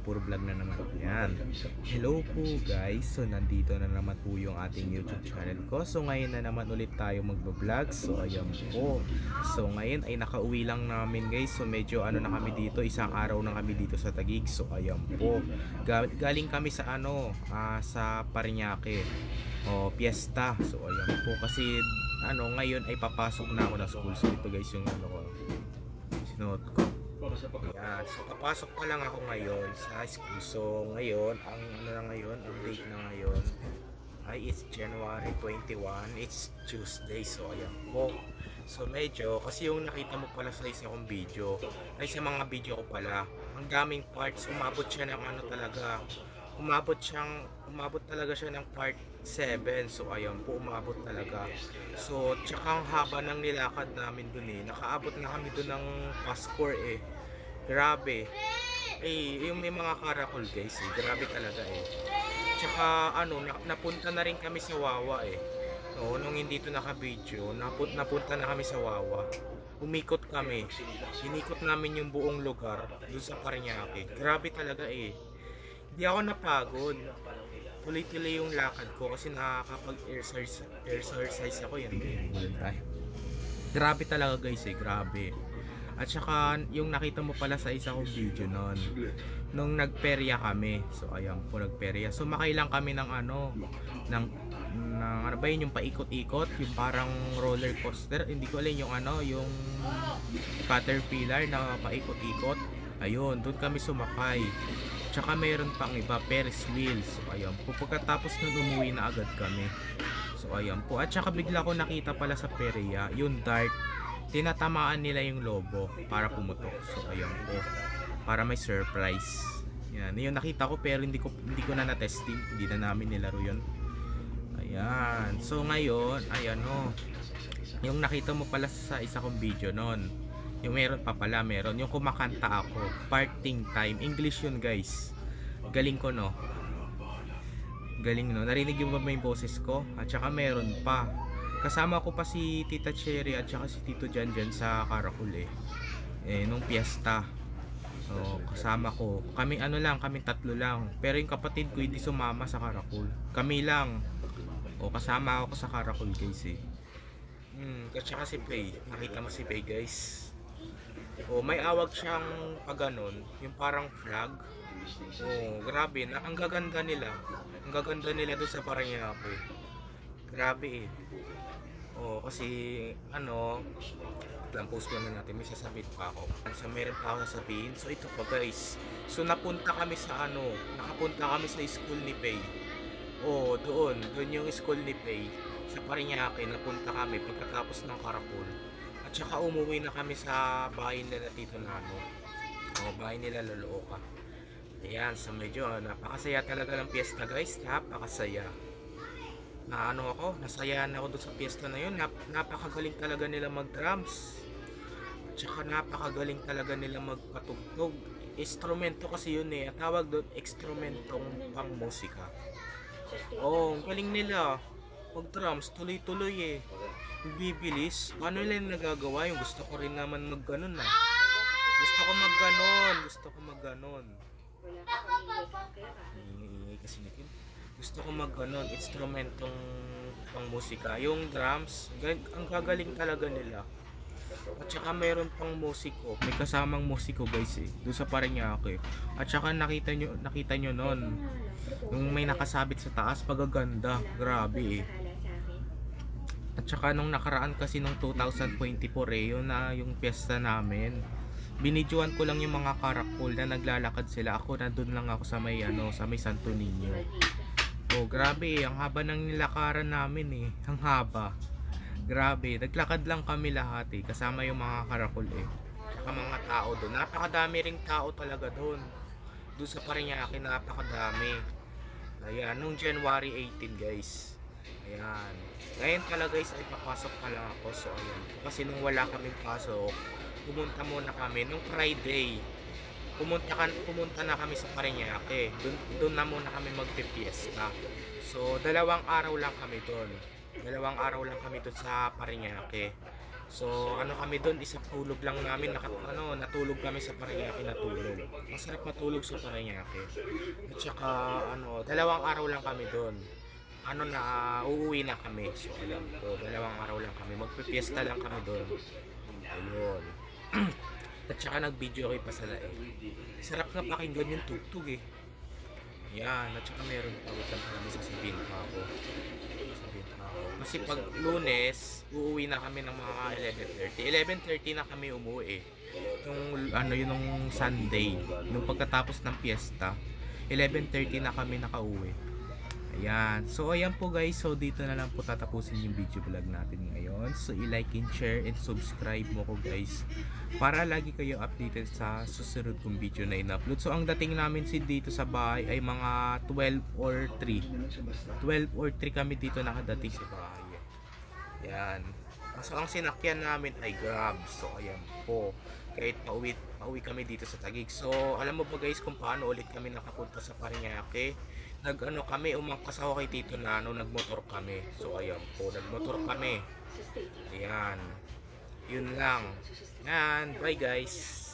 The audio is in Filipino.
Puro vlog na naman yan. Hello po guys. So nandito na naman po yung ating YouTube channel ko. So ngayon na naman ulit tayo magbablog. So ayan po. So ngayon ay nakauwi lang namin guys. So medyo ano na kami dito. Isang araw na kami dito sa Taguig. So ayan po. Galing kami sa sa Parañaque. Piyesta. So ayan po. Kasi ngayon ay papasok na ako ng school. So ito guys yung sinuot ko. Yan. So papasok pa lang ako ngayon sa school. So ngayon, ang date na ngayon ay it's January 21. It's Tuesday. So ayan po. So medyo, kasi yung nakita mo pala sa isa kong video, ay sa mga video ko pala, ang daming parts, umabot siya ng umabot talaga siya ng part 7. So ayan po, umabot talaga. So tsaka ang haba ng nilakad namin dun nakaabot na kami dun ng Pascor grabe yung may mga karakol guys grabe talaga tsaka napunta na rin kami sa Wawa nung hindi to naka-video, napunta na kami sa Wawa. Umikot kami, inikot namin yung buong lugar dun sa Parañaque. Grabe talaga hindi ako napagod, tuloy-tuloy yung lakad ko kasi nakakapag-exercise ako yan. Grabe talaga guys grabe. At saka yung nakita mo pala sa isa kong video nung nagperya kami. So ayan po, nagperya. So makay lang kami ng ano ba yun, yung paikot-ikot, yung parang roller coaster. Hindi ko alam yung Caterpillar na paikot-ikot. Ayun, doon kami sumakay. Tsaka mayroon pang iba, Ferris wheel. So ayan po, pagkatapos nun umuwi na agad kami. So ayan po, at saka bigla ko nakita pala sa perya yung dart, tinatamaan nila yung lobo para pumutok. So ayan po, para may surprise. Yan, yung nakita ko pero hindi ko na na-testing, hindi na namin nilaro yun. Ayan, so ngayon ayan yung nakita mo pala sa isa kong video yung meron yung kumakanta ako, parting time, English yun guys. Galing ko galing narinig yung ba yung boses ko? At saka meron pa, kasama ko pa si Tita Cherry at saka si Tito Janjan sa Caracol nung piyesta. So, kasama ko. Kami kami tatlo lang. Pero yung kapatid ko hindi sumama sa Caracol. Kami lang. Kasama ako sa Caracol guys At saka si Pay. Nakita mo si Pay guys. May awag siyang yung parang flag. Grabe na. Ang gaganda nila. Ang gaganda nila doon sa Parañaque. Grabe kasi post na natin, may sasabihin pa ako. So meron pa ako sasabihin. So ito pa guys, so nakapunta kami sa school ni Pay. Doon yung school ni Pay sa Parañaque. Napunta kami pagkatapos ng Caracol. At saka umuwi na kami sa bahay nila Tito Nano, bahay nila Lolo Oka. Ayan, so medyo napakasaya talaga ng piyesta guys, napakasaya. Nasayahan ako doon sa piyesta na yun. Napakagaling talaga nila mag-drums. At saka napakagaling talaga nila magpatugtog. Instrumento kasi yun At tawag doon, instrumentong pang musika. Ang galing nila mag-drums, tuloy-tuloy bibilis. Paano nila nagagawa yung gusto ko rin naman mag-ganon Gusto ko mag-ganon. Kasi natin gusto ko instrumentong pang musika, yung drums, ang gagaling talaga nila. At saka mayroon pang musiko, may kasamang musiko guys doon sa Parañaque. At saka nakita nyo nung may nakasabit sa taas, pagaganda, grabe At saka nung nakaraan kasi nung 2024 yun yung piyesta namin, binidyoan ko lang yung mga Caracol na naglalakad sila. Ako nandun lang ako sa may Santo Niño. Grabe ang haba ng nilakaran namin ang haba. Grabe, naglakad lang kami lahat kasama yung mga Caracol Saka mga tao doon, napakadami ring tao talaga doon sa Parañaque, napakadami. Ayan, nung January 18 guys. Ayan, ngayon pala guys ay papasok pala ako. So ayan, kasi nung wala kaming pasok, pumunta muna kami nung Friday. Pumunta na kami sa Parañaque. Doon na muna kami magpipiesta. So, 2 araw lang kami doon. 2 araw lang kami doon sa Parañaque. So ano kami doon, isang tulog lang namin, natulog kami sa Parañaque, natulog. Masarap matulog sa Parañaque. At saka dalawang araw lang kami doon. Uuwi na kami. So alam ko, dalawang araw lang kami. Magpipiesta lang kami doon. Ayun. At saka nag-video kayo pa sa laig. Sarap nga pakinggan yung tugtog eh. Yan, at saka meron pa utang kami sasabihin pa ako. Kasi pag Lunes, uuwi na kami ng mga 11:30. 11:30 na kami umuwi. Yung Sunday, nung pagkatapos ng piyesta, 11:30 na kami nakauwi. Ayan. So ayan po guys. So dito na lang po tatapusin yung video vlog natin ngayon. So i-like and share and subscribe mo ko guys, para lagi kayo updated sa susunod kong video na in-upload. So ang dating namin dito sa bahay ay mga 12 or 3. 12 or 3 kami dito nakadating sa bahay. Ayan. So ang sinakyan namin ay Grab. So ayan po. Kahit pauwi kami dito sa Taguig. So alam mo ba guys kung paano ulit kami nakapunta sa Parañaque? Umangkas ako kay Tito Nano, nagmotor kami. So ayan po, nagmotor kami. Ayan. Yun lang. Yan, bye guys.